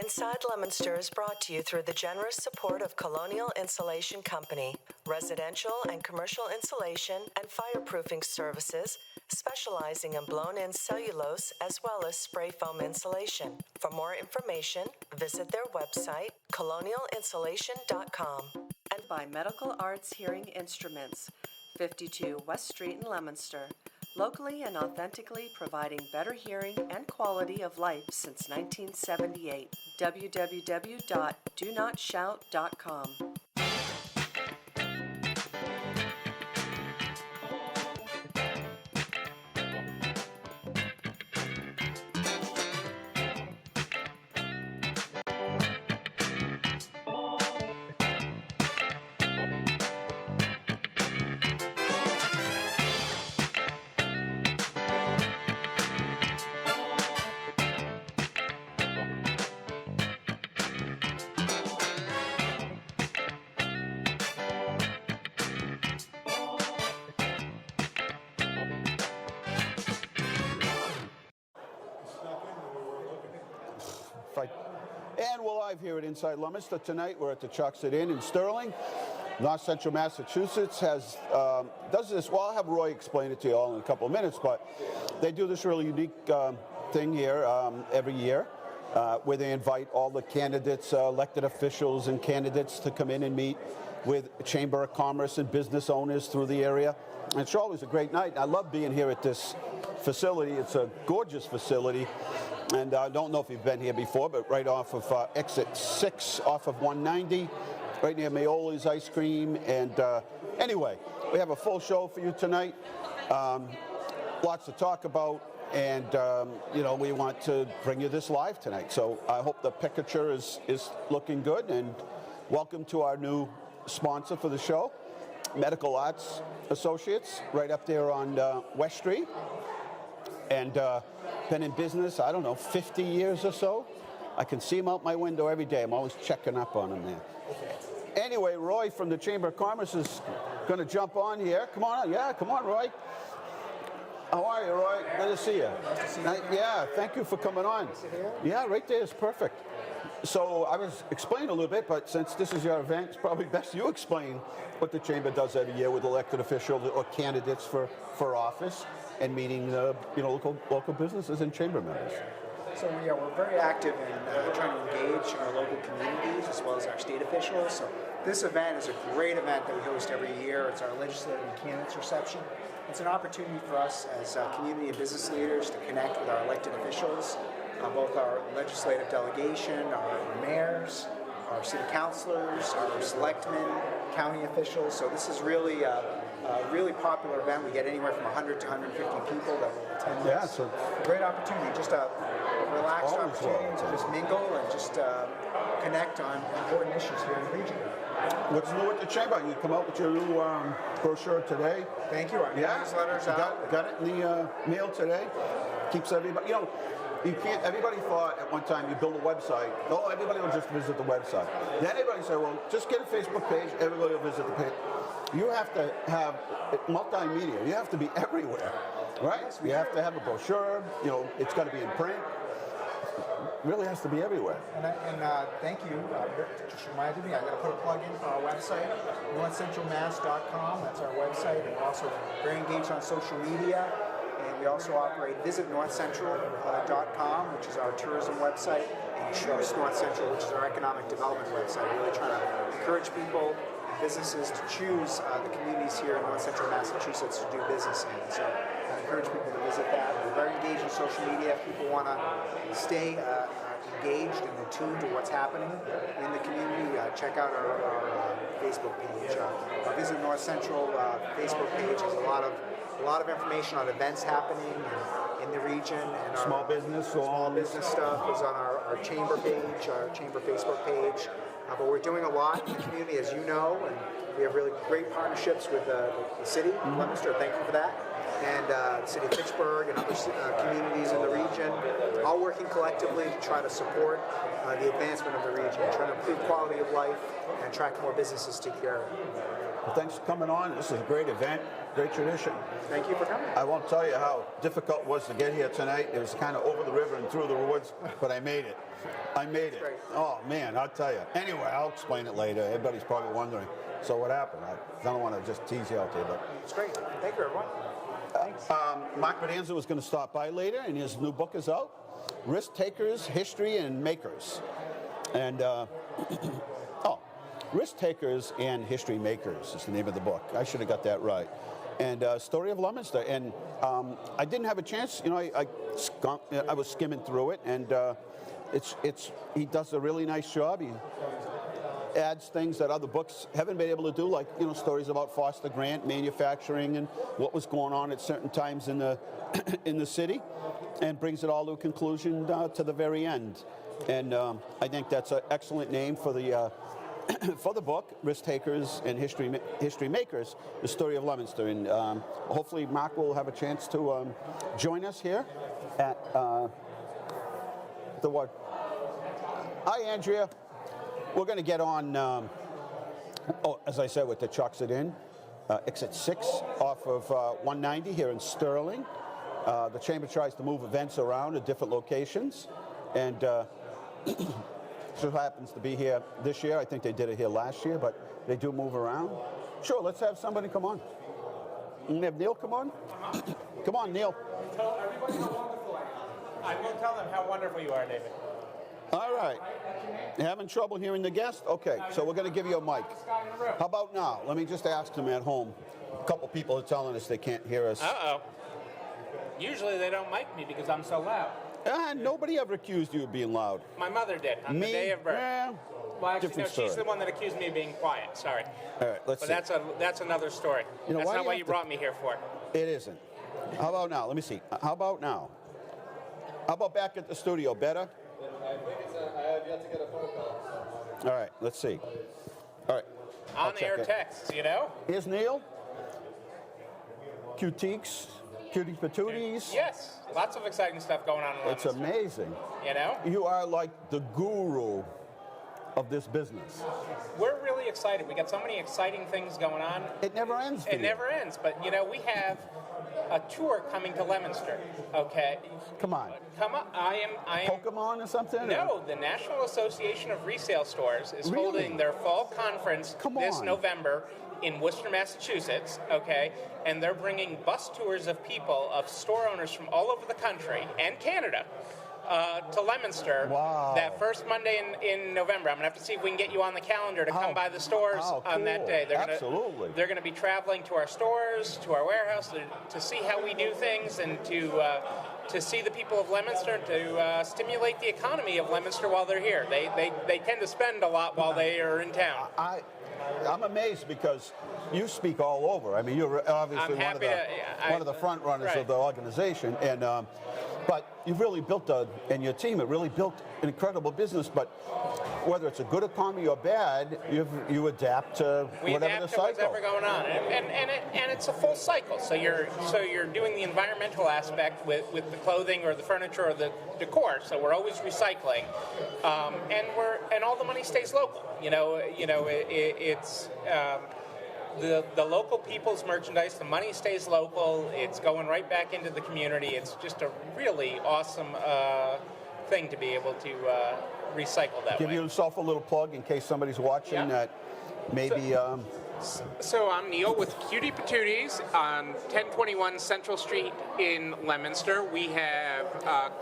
Inside Leominster is brought to you through the generous support of Colonial Insulation Company, residential and commercial insulation and fireproofing services, specializing in blown-in cellulose as well as spray foam insulation. For more information, visit their website, colonialinsulation.com. And by Medical Arts Hearing Instruments, 52 West Street in Leominster. Locally and authentically providing better hearing and quality of life since 1978. www.donotshout.com. And we're live here at Inside Leominster. Tonight we're at the Chocksett Inn in Sterling. North Central Massachusetts does this. Well, I'll have Roy explain it to you all in a couple of minutes, but they do this really unique thing here every year where they invite all the candidates, elected officials and candidates to come in and meet with Chamber of Commerce and business owners through the area. And it's always a great night. I love being here at this facility. It's a gorgeous facility. And I don't know if you've been here before, but right off of exit 6 off of 190, right near Maioli's Ice Cream. And anyway, we have a full show for you tonight. Lots to talk about. And, you know, we want to bring you this live tonight. So I hope the picture is looking good. And welcome to our new sponsor for the show, Medical Arts Associates, right up there on West Street. And been in business, I don't know, 50 years or so. I can see them out my window every day. I'm always checking up on them there. Anyway, Roy from the Chamber of Commerce is going to jump on here. Come on. Yeah, come on, Roy. How are you, Roy? Good to see you. Nice to see you. Yeah, thank you for coming on. Yeah, right there is perfect. So I was explaining a little bit, but since this is your event, it's probably best you explain what the Chamber does every year with elected officials or candidates for office and meeting local businesses and Chamber members. So yeah, we're very active in trying to engage our local communities as well as our state officials. So this event is a great event that we host every year. It's our legislative and candidates reception. It's an opportunity for us as community and business leaders to connect with our elected officials, both our legislative delegation, our mayors, our city councilors, our selectmen, county officials. So this is really a really popular event. We get anywhere from 100 to 150 people that will attend this. Yeah, so great opportunity, just a relaxed opportunity to just mingle and just connect on important issues here in the region. What's new with the Chamber? You come out with your new brochure today. Thank you. Our newsletter's out. Got it in the mail today. Keeps everybody, you can't, everybody thought at one time you build a website, everybody will just visit the website. Then everybody said, well, just get a Facebook page, everybody will visit the page. You have to have multimedia. You have to be everywhere, right? Yes, you have to have a brochure. It's got to be in print. It really has to be everywhere. And thank you. Just reminded me, I got to put a plug in for our website, northcentralmass.com. That's our website. And we're also very engaged on social media. And we also operate visitnorthcentral.com, which is our tourism website, and Choose North Central, which is our economic development website. We're really trying to encourage people, businesses to choose the communities here in North Central Massachusetts to do business in. So I encourage people to visit that. We're very engaged in social media. If people want to stay engaged and attuned to what's happening in the community, check out our Facebook page. Our Visit North Central Facebook page has a lot of information on events happening in the region. And small business stuff is on our Chamber page, our Chamber Facebook page. But we're doing a lot in the community, as you know, and we have really great partnerships with the city of Leominster. Thank you for that. And the city of Fitchburg and other communities in the region, all working collectively to try to support the advancement of the region, trying to improve quality of life and attract more businesses to the area. Well, thanks for coming on. This is a great event. Great tradition. Thank you for coming. I won't tell you how difficult it was to get here tonight. It was kind of over the river and through the woods, but I made it. I made it. Great. Oh, man, I'll tell you. Anyway, I'll explain it later. Everybody's probably wondering. So what happened? I don't want to just tease you out there, but... It's great. Thank you, everyone. Thanks. Mark Bonanza was going to stop by later, and his new book is out, Risk Takers, History, and Makers. And, Risk Takers and History Makers is the name of the book. I should have got that right. And Story of Leominster. And I didn't have a chance, I was skimming through it, and he does a really nice job. He adds things that other books haven't been able to do, like, stories about Foster Grant, manufacturing, and what was going on at certain times in the in the city, and brings it all to a conclusion to the very end. And I think that's an excellent name for the for the book, Risk Takers and History Makers, the Story of Leominster. And hopefully Mark will have a chance to join us here at the what? Hi, Andrea. We're going to get on, as I said, with the Chocksett Inn, exit 6 off of 190 here in Sterling. The Chamber tries to move events around at different locations, and so happens to be here this year. I think they did it here last year, but they do move around. Sure, let's have somebody come on. You can have Neil come on? Come on, Neil. Tell everybody how wonderful I am. I will tell them how wonderful you are, David. All right. You having trouble hearing the guest? Okay, so we're going to give you a mic. How about now? Let me just ask them at home. A couple people are telling us they can't hear us. Uh-oh. Usually they don't mic me because I'm so loud. Nobody ever accused you of being loud. My mother did on the day of birth. Well, actually, no, different she's story. the one that accused me of being quiet. Sorry. All right, let's But see. that's another story. That's why not do what you you have to- brought me here for. It isn't. How about now? Let me see. How about now? How about back at the studio? Better? I have yet to get a phone call. All right, let's see. All right. I'll On-air check it. texts, you know? Here's Neil. Cuties, cutie patooties. Yes. Lots of exciting stuff going on in It's Leominster. amazing. You know? You are like the guru of this business. We're really excited. We got so many exciting things going on. It never ends for It you. never ends. But, we have a tour coming to Leominster, okay? Come on. Come on. I am Pokemon or something? No, the National Association of Resale Stores is Really? holding their fall conference Come this on. November in Worcester, Massachusetts, okay? And they're bringing bus tours of people, of store owners from all over the country and Canada to Leominster Wow. that first Monday in November. I'm going to have to see if we can get you on the calendar to come by the stores on that cool. day. Absolutely. They're going to be traveling to our stores, to our warehouse, to see how we do things and to see the people of Leominster, to stimulate the economy of Leominster while they're here. They tend to spend a lot while they are in town. I'm amazed because you speak all over. I mean, you're obviously one of the front runners of the organization, and but you've really built and your team have really built an incredible business. But whether it's a good economy or bad, you adapt to We whatever adapt the to what's cycle. ever going on, and it's a full cycle. So you're doing the environmental aspect with the clothing or the furniture or the decor. So we're always recycling, and all the money stays local. It's. The local people's merchandise, the money stays local. It's going right back into the community. It's just a really awesome thing to be able to recycle that Give way. yourself a little plug in case somebody's watching that maybe. So I'm Neil with Cutie Patooties on 1021 Central Street in Leominster. We have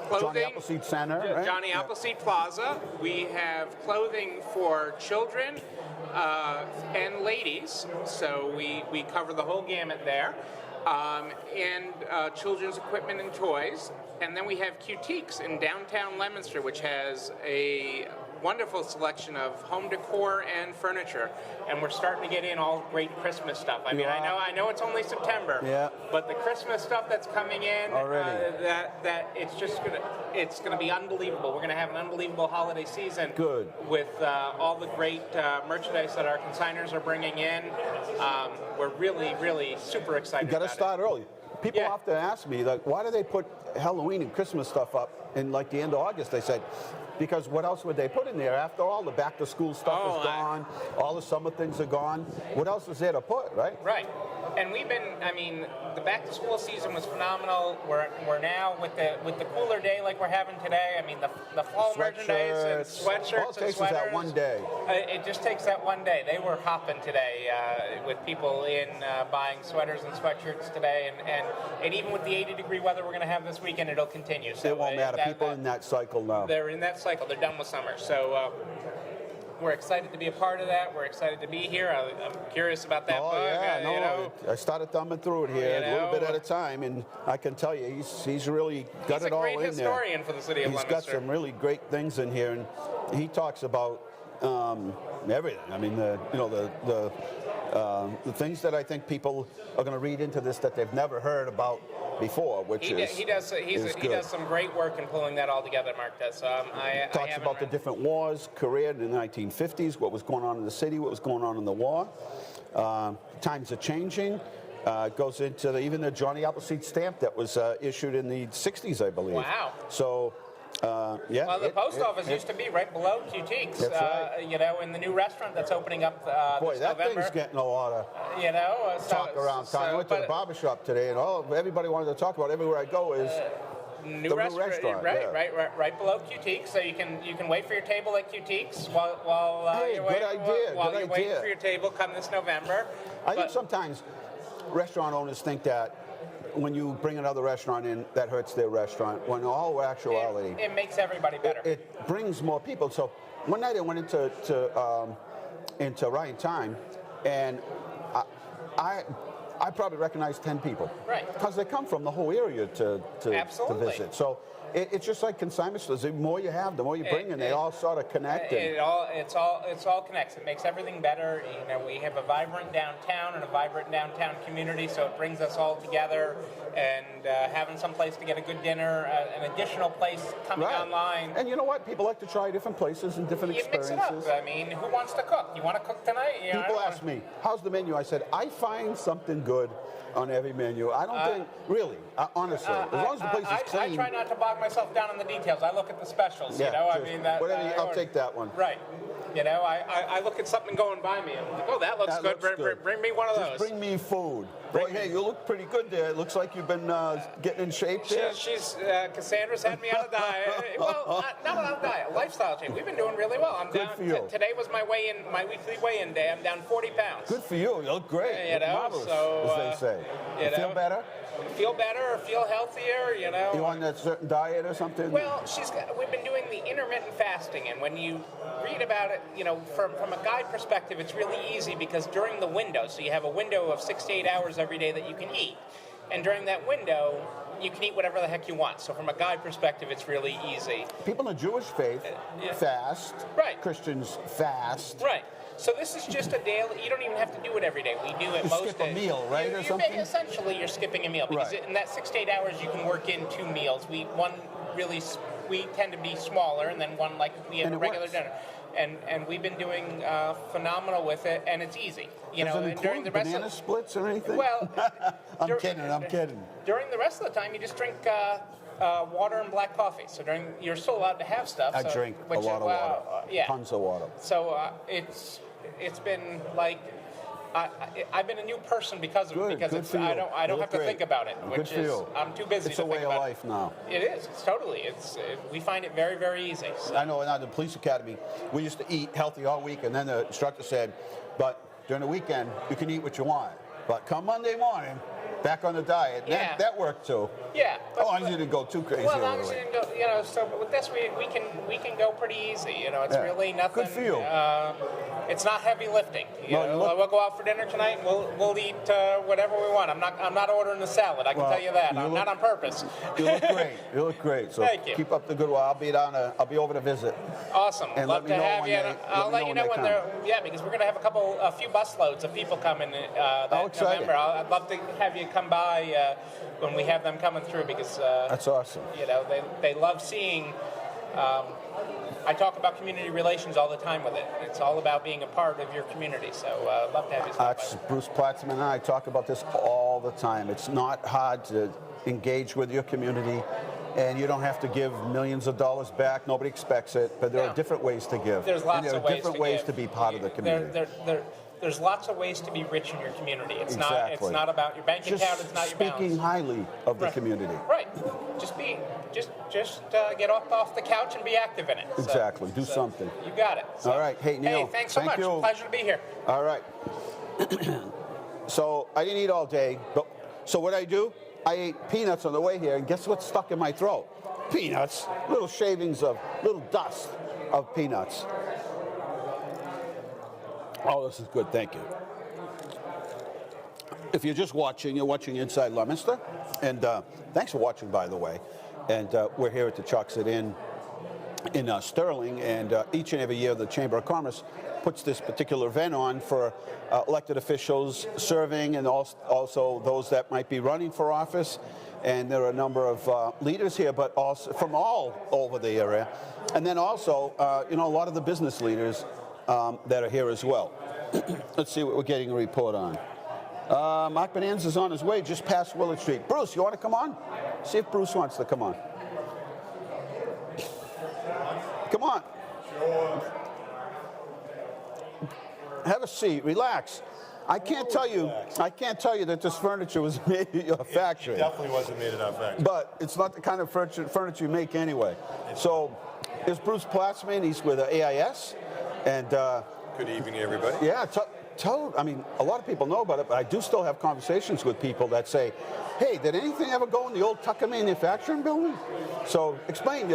clothing. Johnny Appleseed Center, right? Johnny Yeah. Appleseed Plaza. We have clothing for children and ladies. So we cover the whole gamut there. And children's equipment and toys. And then we have Cutiques in downtown Leominster, which has a wonderful selection of home decor and furniture, and we're starting to get in all great Christmas stuff. I mean, I know it's only September, but the Christmas stuff that's coming in, already, that it's gonna be unbelievable. We're gonna have an unbelievable holiday season. Good. With all the great merchandise that our consigners are bringing in. We're really, really super excited. You got to start early. People Yeah. often ask me, like, why do they put Halloween and Christmas stuff up in like the end of August? They said, because what else would they put in there? After all, the back to school stuff is gone. All the summer things are gone. What else is there to put, right? Right. And we've been, I mean, the back to school season was phenomenal. We're now with the cooler day like we're having today. I mean, the fall merchandise and sweatshirts all it and takes sweaters. is that one day. It just takes that one day. They were hopping today with people in buying sweaters and sweatshirts today, and even with the 80-degree weather we're going to have this weekend, it'll continue. So It won't matter. People in that cycle now. They're in that cycle. They're done with summer. So we're excited to be a part of that. We're excited to be here. I'm curious about that book. Yeah, no, you know. I started thumbing through it here a little bit at a time, and I can tell you, he's really got it all in there. He's a great historian for the city of Leominster. He's got some really great things in here, and he talks about everything. I mean, the things that I think people are going to read into this that they've never heard about before, which he does some great work in pulling that all together, Mark does. Talks about the different wars, Korea in the 1950s, what was going on in the city, what was going on in the war. Times are changing. Goes into even the Johnny Appleseed stamp that was issued in the 60s, I believe. Wow. So, yeah. Well, the post office used to be right below Cutique's, right. You know, in the new restaurant that's opening up boy, this that November. thing's getting a lot of You know, talk around town. I went to the barber shop today, and everybody wanted to talk about everywhere I go is new the restaurant, right, right below Cutique's, so you can wait for your table at Cutique's while Hey, you're good waiting, idea, while good you're waiting idea. for your table come this November. I think sometimes restaurant owners think that when you bring another restaurant in, that hurts their restaurant, when in all actuality, it makes everybody better. It brings more people. So one night I went into Ryan Time, and I probably recognized 10 people. Right. Because they come from the whole area to visit. So it's just like consignment stores. The more you have, the more you bring, and they all sort of connect. It's all connects. It makes everything better. You know, we have a vibrant downtown and a vibrant downtown community, so it brings us all together. And having some place to get a good dinner, an additional place coming online. And you know what? People like to try different places and different experiences. Mix it up. I mean, who wants to cook? You want to cook tonight? You know, people ask me, how's the menu? I said, I find something good on every menu. I don't think, really, honestly, as long as the place is clean. I try not to bog myself down in the details. I look at the specials, Yeah, you know? I mean, I'll take that one. Right. You know, I look at something going by me and I'm like, oh, that looks good. Bring me one of those. Bring me food. Boy, hey, you look pretty good there. It looks like you've been getting in shape there. Cassandra's had me on a diet. Well, not on a diet, a lifestyle change. We've been doing really well. I'm Good down. for you. Today was my weekly weigh-in day. I'm down 40 pounds. Good for you. You look great. You You know, marvelous, so, as they say. you Feel know. better? Feel better, feel healthier, you know. You on that certain diet or something? Well, we've been doing the intermittent fasting, and when you read about it, you know, from a guide perspective, it's really easy because during the window, so you have a window of 6 to 8 hours every day that you can eat, and during that window, you can eat whatever the heck you want. So from a guide perspective, it's really easy. People in the Jewish faith fast. Right. Christians fast. Right. So this is just a daily. You don't even have to do it every day. We do it You most skip a days. meal, right, or something? Essentially, you're skipping a meal because Right. in that 6 to 8 hours, you can work in 2 meals. We tend to be smaller, and then one like we have And a it regular works. dinner. And we've been doing phenomenal with it, and it's easy. You Does know, it and during include the rest banana of splits or anything? well, I'm kidding. During the rest of the time, you just drink water and black coffee. So you're still allowed to have stuff. I drink a lot of water. Yeah. Tons of water. So it's been like I've been a new person because of it. Because good for you. I don't You have look to think great. about it, Good which for is you. I'm too busy It's to a way think of about life now. it. It is. It's totally. We find it very, very easy. So. I know in the police academy, we used to eat healthy all week, and then the instructor said, but during the weekend, you can eat what you want. But come Monday morning, back on the diet. Yeah. That worked too. Yeah. As long as you didn't go too crazy. Well, as long over as you it. didn't go, you know. So but with this, we can go pretty easy. You know, it's Yeah. really nothing. Good for you. It's not heavy lifting. You No, know, you look- we'll go out for dinner tonight. We'll eat whatever we want. I'm not ordering a salad. I can Well, tell you that. you I'm look- not on purpose. You look great. You look great. So Thank you. keep up the good work. I'll be over to visit. Awesome. And Love let me to know have when you. they- And I'll let you know when they they're. come. Yeah, because we're gonna have a few bus loads of people coming that exciting. November. I'd love to have you come by when we have them coming through because That's awesome. you know they love seeing. I talk about community relations all the time with it. It's all about being a part of your community. So love to have you stop That's by. Bruce Platzman and I talk about this all the time. It's not hard to engage with your community, and you don't have to give millions of dollars back. Nobody expects it, but there No. are different ways to give. There's lots and there of are ways different to ways give. to be part of the community. there's lots of ways to be rich in your community. It's not about your bank Just account. It's not your balance. speaking highly of the community. Right. Just get off the couch and be active in it. Exactly. Do something. You got it. So, all right. Hey, Neil. Hey, thanks so much. You. Pleasure to be here. All right. So I didn't eat all day. But, so what I do? I ate peanuts on the way here, and guess what's stuck in my throat? Peanuts. Little dust of peanuts. Oh, this is good. Thank you. If you're just watching, you're watching Inside Leominster. And thanks for watching, by the way. And we're here at the Chocksett Inn in Sterling. And each and every year, the Chamber of Commerce puts this particular event on for elected officials serving and also those that might be running for office. And there are a number of leaders here, but also from all over the area. And then also, a lot of the business leaders that are here as well. Let's see what we're getting a report on. Mark Bonanza's on his way just past Willard Street. Bruce, you want to come on? See if Bruce wants to come on. Come on. Have a seat. Relax. I can't tell you that this furniture was made at your factory. It definitely wasn't made at our factory. But it's not the kind of furniture you make anyway. So, there's Bruce Platzman. He's with AIS. And good evening, everybody. Yeah, a lot of people know about it, but I do still have conversations with people that say, hey, did anything ever go in the old Tucker manufacturing building? So explain,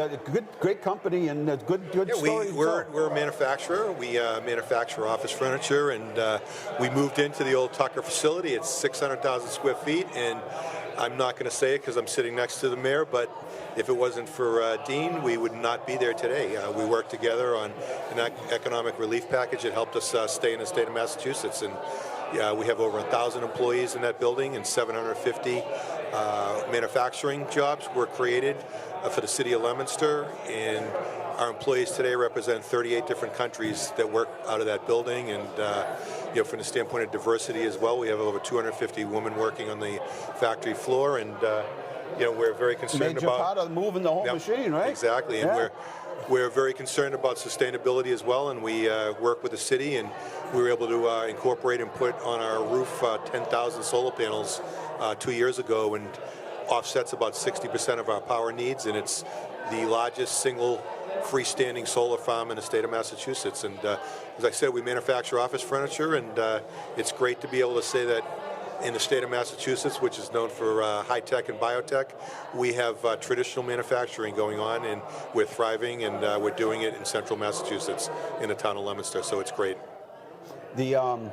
great company and a good story. We're a manufacturer. We manufacture office furniture, and we moved into the old Tucker facility. It's 600,000 square feet, and I'm not going to say it because I'm sitting next to the mayor, but if it wasn't for Dean, we would not be there today. We worked together on an economic relief package that helped us stay in the state of Massachusetts, and we have over 1,000 employees in that building, and 750 manufacturing jobs were created for the city of Leominster, and our employees today represent 38 different countries that work out of that building, and from the standpoint of diversity as well, we have over 250 women working on the factory floor, and we're very concerned about part of moving the whole machine, right? Exactly, and we're very concerned about sustainability as well, and we work with the city, and we were able to incorporate and put on our roof 10,000 solar panels 2 years ago, and offsets about 60% of our power needs, and it's the largest single freestanding solar farm in the state of Massachusetts. And as I said, we manufacture office furniture, and it's great to be able to say that in the state of Massachusetts, which is known for high-tech and biotech, we have traditional manufacturing going on, and we're thriving, and we're doing it in central Massachusetts in the town of Leominster, so it's great. When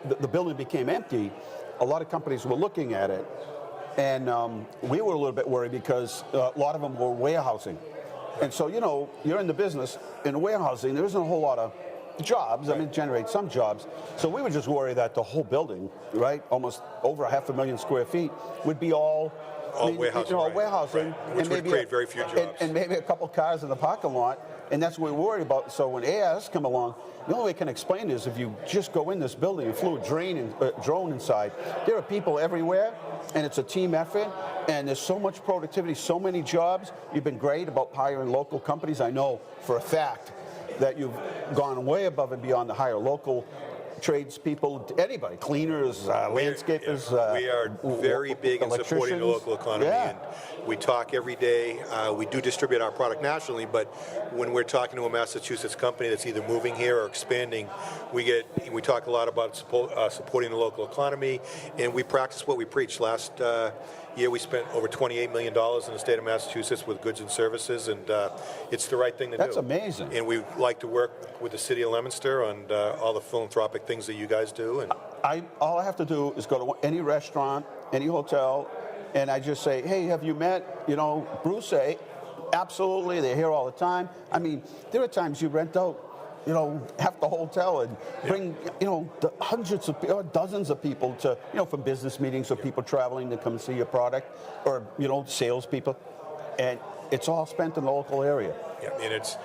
the building became empty, a lot of companies were looking at it, and we were a little bit worried because a lot of them were warehousing. And so, you're in the business, in warehousing, there isn't a whole lot of jobs. I mean, it generates some jobs. So we were just worried that the whole building, right, almost over 500,000 square feet, would be all warehousing. Right. Which would create very few jobs. And maybe a couple cars in the parking lot, and that's what we're worried about. So when AIS come along, the only way I can explain it is if you just go in this building and flew a drone inside, there are people everywhere, and it's a team effort, and there's so much productivity, so many jobs. You've been great about hiring local companies. I know for a fact that you've gone way above and beyond to hire local tradespeople, anybody, cleaners, landscapers. We are very big in supporting the local economy, and we talk every day. We do distribute our product nationally, but when we're talking to a Massachusetts company that's either moving here or expanding, we talk a lot about supporting the local economy, and we practice what we preach. Last year we spent over $28 million in the state of Massachusetts with goods and services, and it's the right thing to do. That's amazing. And we like to work with the city of Leominster on all the philanthropic things that you guys do. And all I have to do is go to any restaurant, any hotel, and I just say, hey, have you met, Bruce? Absolutely, they're here all the time. I mean, there are times you rent out, half the hotel and bring, the hundreds of, dozens of people to, for business meetings or people traveling to come see your product or, salespeople. And it's all spent in the local area. Yeah, and it's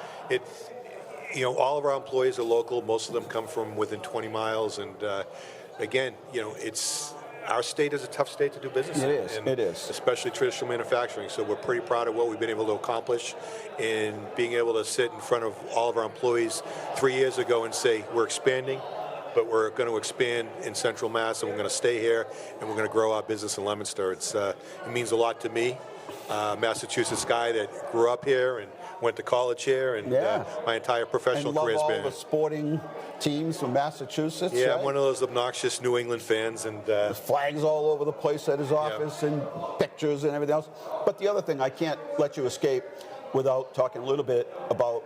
all of our employees are local. Most of them come from within 20 miles. And again, it's our state is a tough state to do business in. It is. Especially traditional manufacturing. So we're pretty proud of what we've been able to accomplish in being able to sit in front of all of our employees 3 years ago and say, we're expanding, but we're going to expand in Central Mass, and we're going to stay here, and we're going to grow our business in Leominster. It means a lot to me, Massachusetts guy that grew up here and went to college here, and my entire professional career's been. And love all the sporting teams from Massachusetts. Yeah, right? I'm one of those obnoxious New England fans, and There's flags all over the place at his office and pictures and everything else. But the other thing, I can't let you escape without talking a little bit about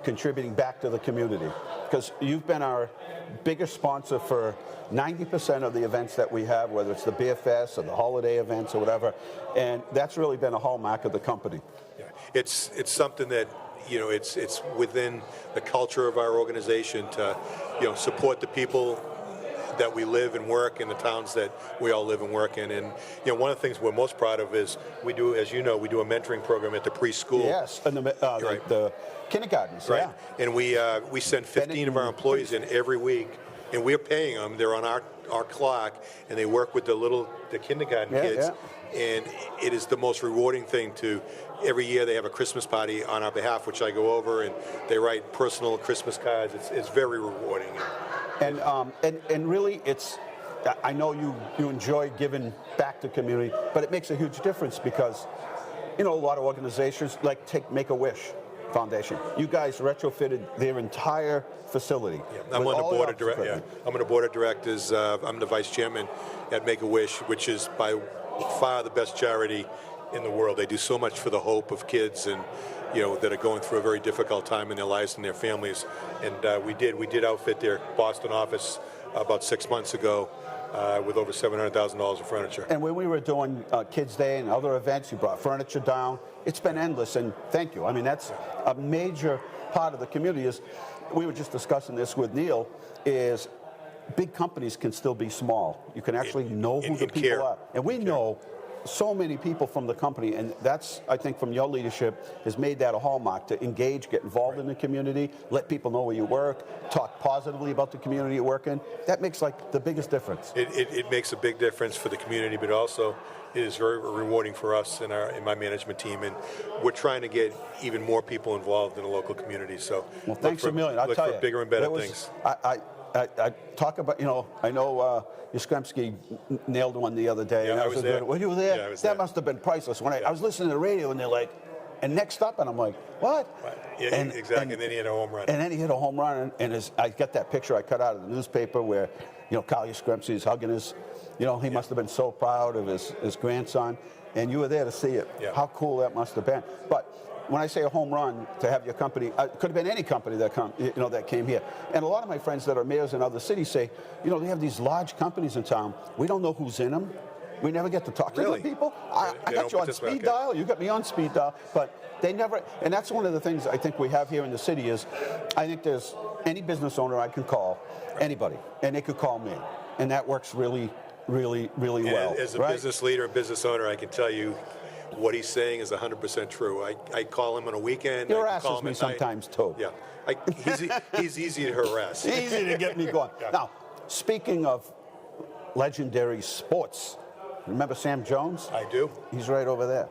contributing back to the community, because you've been our biggest sponsor for 90% of the events that we have, whether it's the Beer Fest or the holiday events or whatever, and that's really been a hallmark of the company. Yeah. It's something that, you know, it's within the culture of our organization to, you know, support the people that we live and work in the towns that we all live and work in. And, you know, one of the things we're most proud of is we do, as you know, we do a mentoring program at the preschool. Yes, and the kindergartens, right. And we send 15 of our employees in every week, and we're paying them. They're on our clock, and they work with the kindergarten kids. And it is the most rewarding thing to, every year they have a Christmas party on our behalf, which I go over, and they write personal Christmas cards. It's very rewarding. And really, I know you enjoy giving back to community, but it makes a huge difference because, you know, a lot of organizations like Make-A-Wish Foundation. You guys retrofitted their entire facility. Yeah, I'm on the board of directors. Yeah, I'm on the board of directors. I'm the vice chairman at Make-A-Wish, which is by far the best charity in the world. They do so much for the hope of kids and, you know, that are going through a very difficult time in their lives and their families. And we did outfit their Boston office about 6 months ago with over $700,000 of furniture. And when we were doing Kids Day and other events, you brought furniture down. It's been endless, and thank you. I mean, that's a major part of the community. Is we were just discussing this with Neil, is big companies can still be small. You can actually know who the people are. And we know so many people from the company, and that's, I think, from your leadership, has made that a hallmark to engage, get involved in the community, let people know where you work, talk positively about the community you work in. That makes, like, the biggest difference. It makes a big difference for the community, but also it is very rewarding for us in my management team, and we're trying to get even more people involved in the local community. So, well, thanks a million. I'll tell you, bigger and better things. I talk about, you know, I know Yastrzemski nailed one the other day. Yeah, and I was there. Were you there? Yeah, I was that there. Must have been priceless. When I was listening to the radio, and they're like, and next up, and I'm like, what? Right. Yeah, exactly. And then he hit a home run. And then he hit a home run, and I got that picture I cut out of the newspaper where, you know, Carl Yastrzemski is hugging his, you know, he must have been so proud of his grandson, and you were there to see it. Yeah. How cool that must have been. But when I say a home run, to have your company, it could have been any company that came here. And a lot of my friends that are mayors in other cities say, you know, they have these large companies in town. We don't know who's in them. We never get to talk to the people. I got you on speed dial. You got me on speed dial. But they never, and that's one of the things I think we have here in the city is, I think there's any business owner I can call, anybody, and they could call me. And that works really, really, really well. As a business leader and business owner, I can tell you, what he's saying is 100% true. I call him on a weekend. He harasses me sometimes too. Yeah, he's easy to harass. Easy to get me going. Yeah. Now, speaking of legendary sports, remember Sam Jones? I do. He's right over there.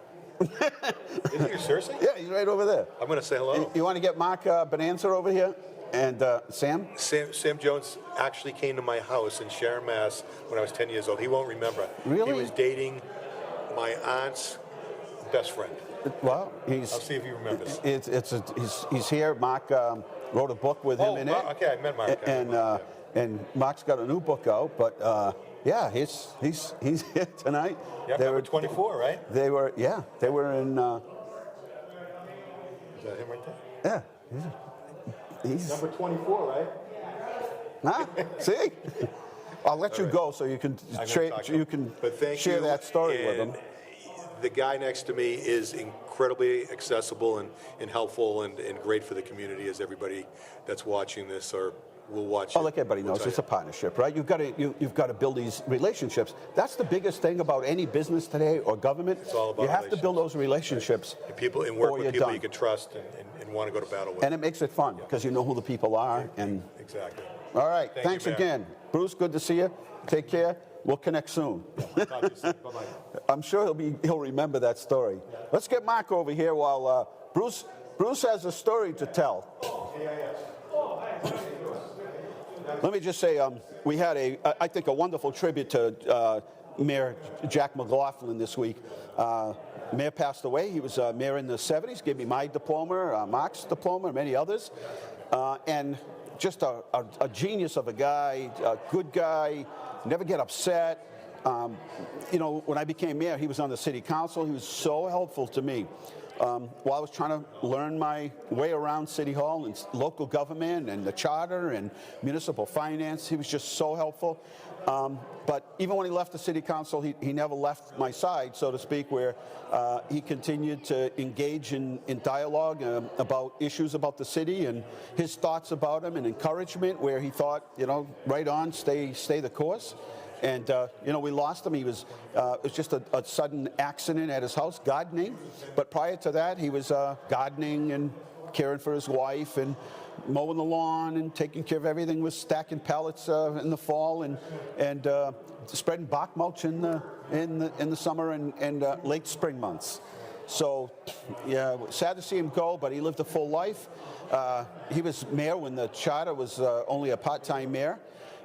Is he seriously? Yeah, he's right over there. I'm going to say hello. You want to get Mark Bonanza over here? And Sam? Sam Jones actually came to my house in Sharon, Mass. when I was 10 years old. He won't remember. Really? He was dating my aunt's best friend. Well, I'll see if he remembers. He's here. Mark wrote a book with him in it. Okay, I met Mark. And Mark's got a new book out, but yeah, he's here tonight. Yeah, number 24, right? They were in. Is that him right there? Yeah, he's number 24, right? Huh? See? I'll let you go so you can share that story with him. The guy next to me is incredibly accessible and helpful and great for the community, as everybody that's watching this or will watch. Like everybody knows, it's a partnership, right? You've got to build these relationships. That's the biggest thing about any business today or government. It's all about you have to build those relationships. Right. And work with people you can trust and want to go to battle with. And it makes it fun because you know who the people are. And exactly. All right. Thanks again. Bruce, good to see you. Take care. We'll connect soon. Talk to you soon. Bye-bye. I'm sure he'll remember that story. Let's get Mark over here while Bruce has a story to tell. Let me just say, we had I think a wonderful tribute to Mayor Jack McLaughlin this week. Mayor passed away. He was mayor in the 70s, gave me my diploma, Mark's diploma, and many others. And just a genius of a guy, a good guy, never get upset. When I became mayor, he was on the city council. He was so helpful to me. While I was trying to learn my way around City Hall and local government and the charter and municipal finance, he was just so helpful. But even when he left the City Council, he never left my side, so to speak, where he continued to engage in dialogue about issues about the city and his thoughts about him and encouragement where he thought, right on, stay the course. And, we lost him. It was just a sudden accident at his house, gardening. But prior to that, he was gardening and caring for his wife and mowing the lawn and taking care of everything, was stacking pallets in the fall and spreading bark mulch in the summer and late spring months. So, yeah, sad to see him go, but he lived a full life. He was mayor when the charter was only a part-time mayor.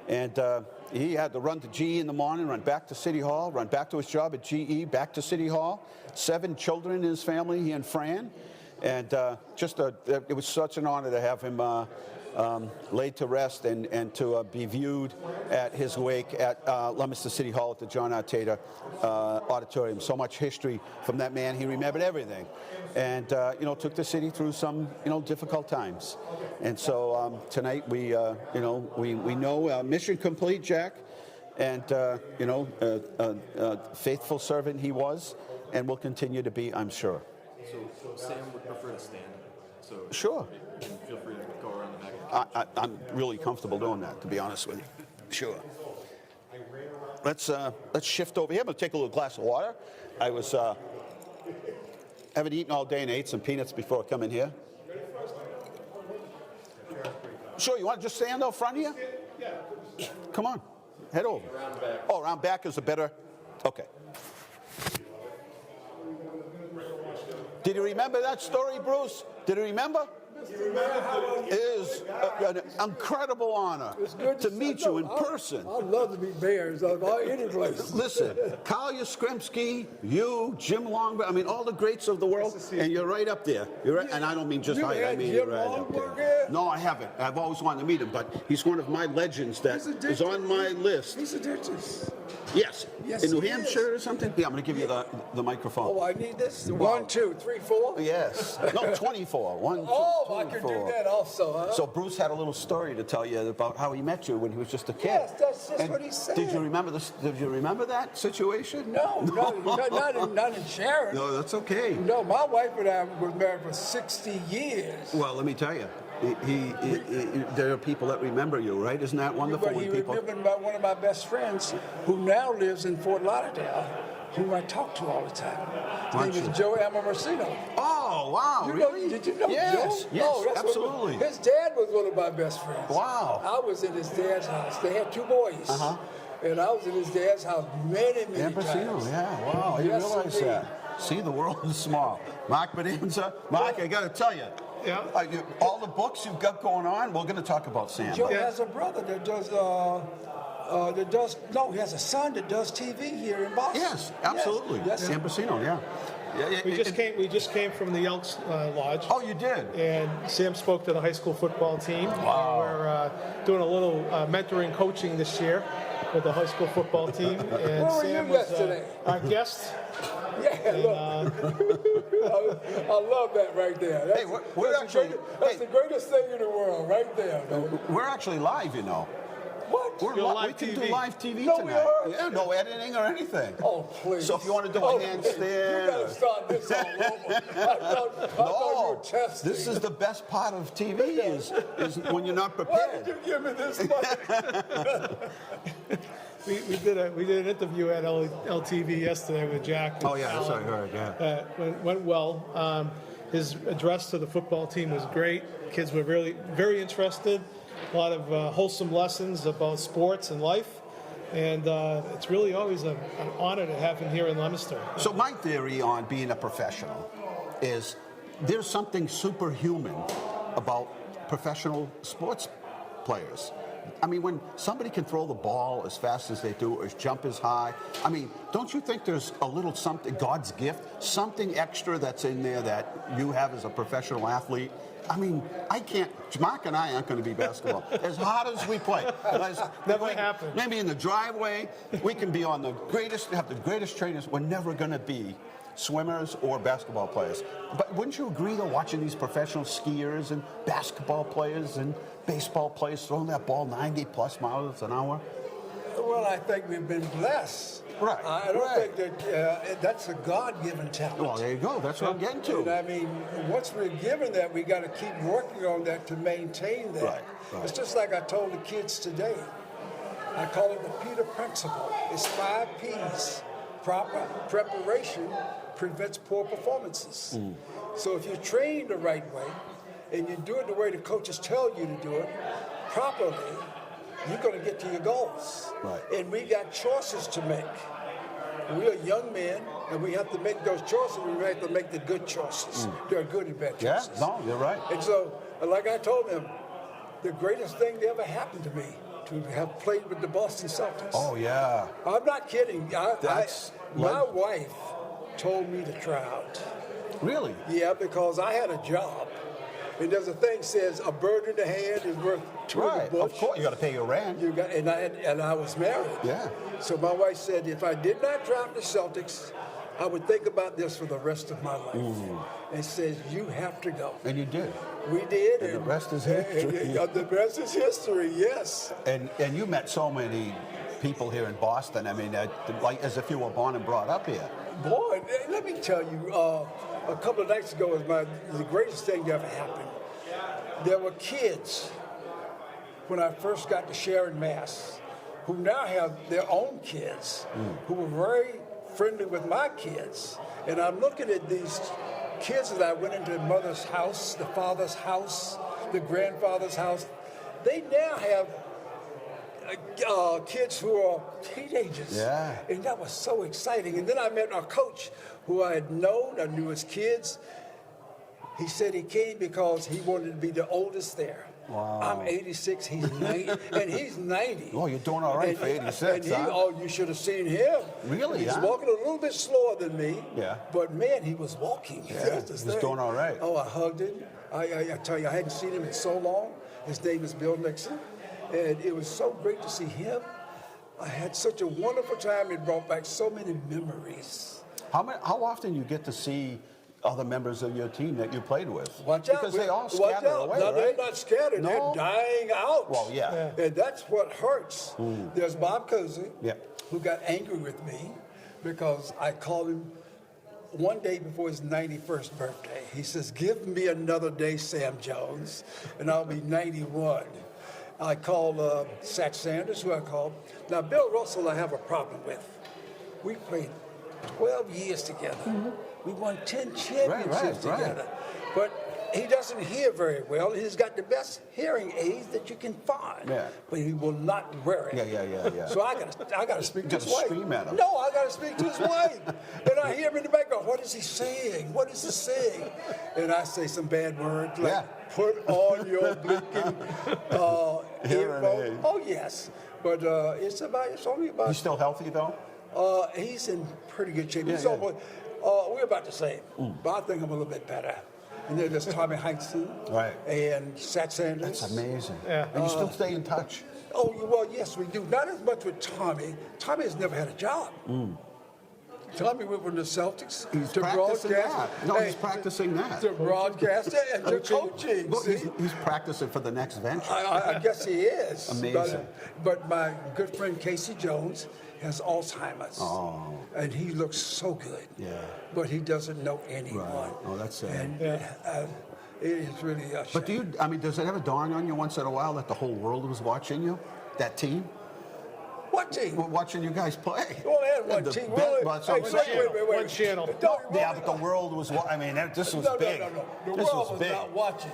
And he had to run to GE in the morning, run back to City Hall, run back to his job at GE, back to City Hall. 7 children in his family, he and Fran. And it was such an honor to have him laid to rest and to be viewed at his wake at Leominster City Hall at the John R. Tater Auditorium. So much history from that man. He remembered everything. And, took the city through some, difficult times. And so tonight we know mission complete, Jack. And, faithful servant he was and will continue to be, I'm sure. So Sam would prefer to stand. So sure. Feel free to go around the back. I'm really comfortable doing that, to be honest with you. Sure. Let's shift over here. I'm going to take a little glass of water. I was haven't eaten all day and ate some peanuts before I come in here. Sure, you want to just stand out front here? Yeah. Come on, head over. Around back. Oh, around back is a better. Okay. Did you remember that story, Bruce? Did you remember? It is an incredible honor to meet you in person. I'd love to meet mayors of any place. Listen, Carl Yastrzemski, you, Jim Longberg, all the greats of the world, and you're right up there. You're right, and I don't mean just height, I mean you're right up there. No, I haven't. I've always wanted to meet him, but he's one of my legends that is on my list. He's a dentist. Yes. Yes, in New he Hampshire is. or something? Yeah, I'm going to give you the microphone. Oh, I need this? 1, 2, 3, 4? Yes. No, 24. 1, 2, Oh, I can 24. do that also, huh? So Bruce had a little story to tell you about how he met you when he was just a kid. Yes, that's just And what he said. Did you remember Did you remember that situation? No, not in Sharon. No, that's okay. No, my wife and I were married for 60 years. Well, let me tell you, there are people that remember you, right? Isn't that wonderful? But he when people... remembered about one of my best friends who now lives in Fort Lauderdale, whom I talk to all the time. His name is Joe Amamercino. Oh, wow, really? Did you know yes, Joe? Yes, oh, absolutely. His dad was one of my best friends. Wow. I was in his dad's house. They had 2 boys. Uh-huh. And I was in his dad's house many Amamercino, times. yeah, wow, I didn't Yes, realize indeed. that. See, the world is small. Mark Bonanza, Mark, I got to tell you, Yeah. All the books you've got going on, we're going to talk about Sam. Joe has a brother that he has a son that does TV here in Boston. Yes, absolutely. Yes. Sam Pacino, yeah. We just came from the Elks Lodge. Oh, you did? And Sam spoke to the high school football team. Wow. We're doing a little mentoring coaching this year with the high school football team. And Where were Sam you was yesterday? our guest. Yeah, look. I love that right there. That's, Hey, we're actually... that's the greatest thing in the world, right there, man. We're actually live, you know. What? We're You're we live can TV. do live TV No, we tonight. are? Yeah, no editing or anything. Oh, please. So if you want to do a please. handstand... You got to start this all over. I thought you were testing. This is the best part of TV is when you're not Why prepared. did you give me this money? We did an interview at LTV yesterday with Jack. Oh, yeah, that's what I heard, yeah. Went well. His address to the football team was great. Kids were really very interested. A lot of wholesome lessons about sports and life. And it's really always an honor to have him here in Leominster. So my theory on being a professional is there's something superhuman about professional sports players. I mean, when somebody can throw the ball as fast as they do or jump as high, I mean, don't you think there's a little something, God's gift, something extra that's in there that you have as a professional athlete? I mean, Mark and I aren't going to be basketball. As hard as we play. Never happened. Maybe in the driveway, we can be on have the greatest trainers. We're never going to be swimmers or basketball players. But wouldn't you agree, though, watching these professional skiers and basketball players and baseball players throwing that ball 90+ miles an hour? Well, I think we've been blessed. Right. I don't think that that's a God-given talent. Well, there you go. That's what I'm getting to. And I mean, once we're given that, we got to keep working on that to maintain that. Right. It's just like I told the kids today. I call it the Peter Principle. It's 5 P's. Proper preparation prevents poor performances. So if you train the right way and you do it the way the coaches tell you to do it properly, you're going to get to your goals. Right. And we got choices to make. We're young men, and we have to make those choices. We have to make the good choices. They're good and bad choices. Yeah, no, you're right. And so, like I told them, the greatest thing that ever happened to me, to have played with the Boston Celtics. Oh, yeah. I'm not kidding. My Like- wife told me to try out. Really? Yeah, because I had a job. And there's a thing says a bird in the hand is worth two in Right. the bush. Of course, you got to pay your rent. And I was married. Yeah. So my wife said if I did not draft the Celtics, I would think about this for the rest of my life. And says you have to go. And you did. We did. And the rest is history. The rest is history. Yes. And you met so many people here in Boston. I mean, like as if you were born and brought up here. Boy, let me tell you, a couple of nights ago was the greatest thing that ever happened. There were kids when I first got to Sharon, Mass, who now have their own kids, who were very friendly with my kids. And I'm looking at these kids as I went into the mother's house, the father's house, the grandfather's house. They now have kids who are teenagers. Yeah. And that was so exciting. And then I met a coach who I had known, I knew his kids. He said he came because he wanted to be the oldest there. Wow. I'm 86, he's 90, and he's 90. Oh, you're doing all right for 86, and huh? you should have seen him. Really, He's huh? walking a little bit slower than me. Yeah. But man, he was walking. Yeah, That's the he's thing. doing all right. Oh, I hugged him. I tell you, I hadn't seen him in so long. His name is Bill Nixon. And it was so great to see him. I had such a wonderful time. It brought back so many memories. How often you get to see other members of your team that you played with? Watch out. Because they all Watch scatter out. away, No, right? they're not scattered. No? They're dying out. Well, yeah. And that's what hurts. There's Bob Cousy, Yep. who got angry with me because I called him one day before his 91st birthday. He says, give me another day, Sam Jones, and I'll be 91. I called Satch Sanders, who I called. Now, Bill Russell I have a problem with. We played 12 years together. We won 10 championships together. But he doesn't hear very well. He's got the best hearing aids that you can find. Yeah. But he will not wear it. Yeah. So I gotta speak to his wife. Scream at him. No, I gotta speak to his wife. And I hear him in the background, what is he saying? What is he saying? And I say some bad words like, put on your blinking earphone. Oh, yes. But it's only about... He's still healthy, though? He's in pretty good shape. Yeah, He's yeah. almost, we're about the same, but I think I'm a little bit better. And then there's Tommy Heinsohn Right. and Satch Sanders. That's amazing. Yeah. And you still stay in touch? Oh, well, yes, we do. Not as much with Tommy. Tommy has never had a job. Tommy went from the Celtics He's to practicing broadcast. that. No, he's practicing that. To broadcasting and to coaching. Look, See? he's practicing for the next venture. I guess he is. Amazing. But my good friend Casey Jones has Alzheimer's. Oh. And he looks so good. Yeah. But he doesn't know anyone. Right. Oh, that's sad. And it is really a shame. But does it ever dawn on you once in a while that the whole world was watching you? That team? what team? We're watching you guys play. We only had one The team. best- that's what I'm saying. One channel. Yeah, but the world was. I mean, this was big. No. The This world was big. not watching.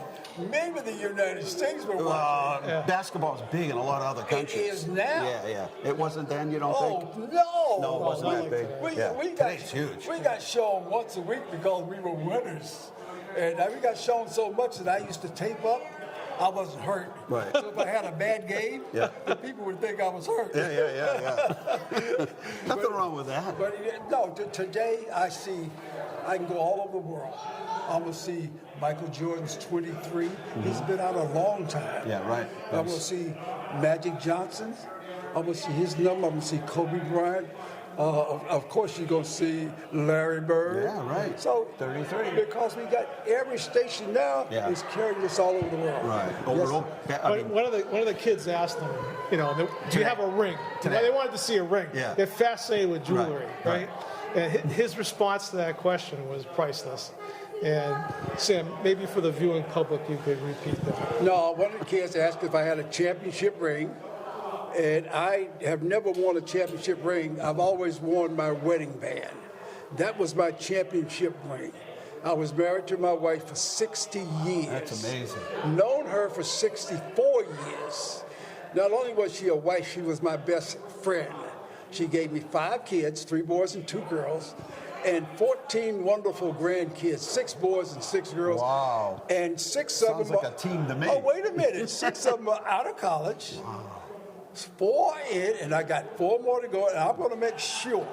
Maybe the United States were watching. Basketball is big in a lot of other countries. It is now. Yeah. It wasn't then, you don't think? No. No, it wasn't that big. We Today's huge. We got shown once a week because we were winners. And we got shown so much that I used to tape up. I wasn't hurt. Right. So if I had a bad game, the people would think I was hurt. Yeah. Nothing wrong with that. But no, today I can go all over the world. I'm going to see Michael Jordan's 23. He's been out a long time. Yeah, right. I'm going to see Magic Johnson. I'm going to see his number. I'm going to see Kobe Bryant. Of course, you're going to see Larry Bird. Yeah, right. So 33. Because we got every station now is carrying us all over the world. Right. Yes. Overall, One of the kids asked him, do you have a ring? Today. They wanted to see a ring. Yeah. They're fascinated with jewelry, Right. And his response to that question was priceless. And Sam, maybe for the viewing public, you could repeat that. No, one of the kids asked if I had a championship ring. And I have never worn a championship ring. I've always worn my wedding band. That was my championship ring. I was married to my wife for 60 years. That's amazing. Known her for 64 years. Not only was she a wife, she was my best friend. She gave me 5 kids, 3 boys and 2 girls, and 14 wonderful grandkids, 6 boys and 6 girls. Wow. And 6 of Sounds them like a team to me. Oh, wait a minute. 6 of them are out of college. Wow. 4 in, and I got 4 more to go, and I'm going to make sure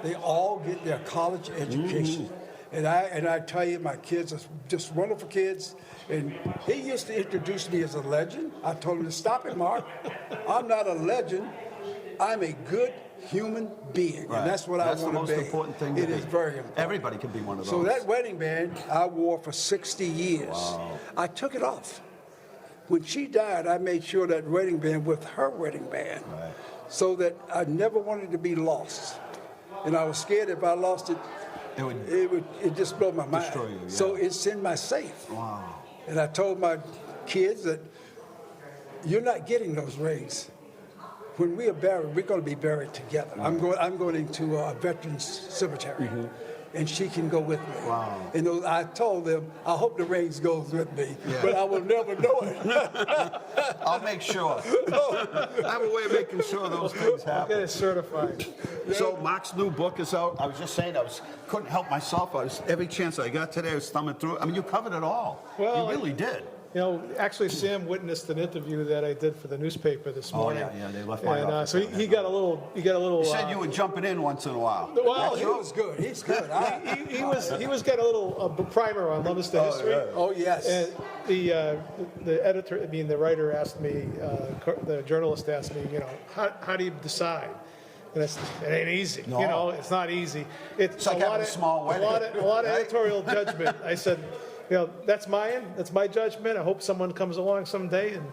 they all get their college education. And I tell you, my kids are just wonderful kids. And he used to introduce me as a legend. I told him to stop it, Mark. I'm not a legend. I'm a good human being, Right. and that's what I want to be. That's the most important thing. It is very important. Everybody can be one of those. So that wedding band I wore for 60 years. Wow. I took it off. When she died, I made sure that wedding band with her wedding band, so that I never wanted to be lost. And I was scared if I lost it, it just blow my mind. Destroy you, yeah. So it's in my safe. Wow. And I told my kids that you're not getting those rings. When we are buried, we're going to be buried together. I'm going into a veterans cemetery. And she can go with me. Wow. And I told them, I hope the rings goes with me, but I will never know it. I'll make sure. I have a way of making sure those things happen. Get it certified. So Mark's new book is out. I was just saying, couldn't help myself. Every chance I got today, I was thumbing through. I mean, you covered it all. Well, you really did. Actually, Sam witnessed an interview that I did for the newspaper this morning. Yeah, they left my office. So he got a little. You said you were jumping in once in a while. Well, He was good. He's good. he was getting a little primer on Leominster history. Yeah. Oh, yes. And the editor, the writer asked me, the journalist asked me, how do you decide? And it ain't easy. No. It's not easy. It's like having a small wedding. A lot of editorial judgment. I said, that's my judgment. I hope someone comes along someday and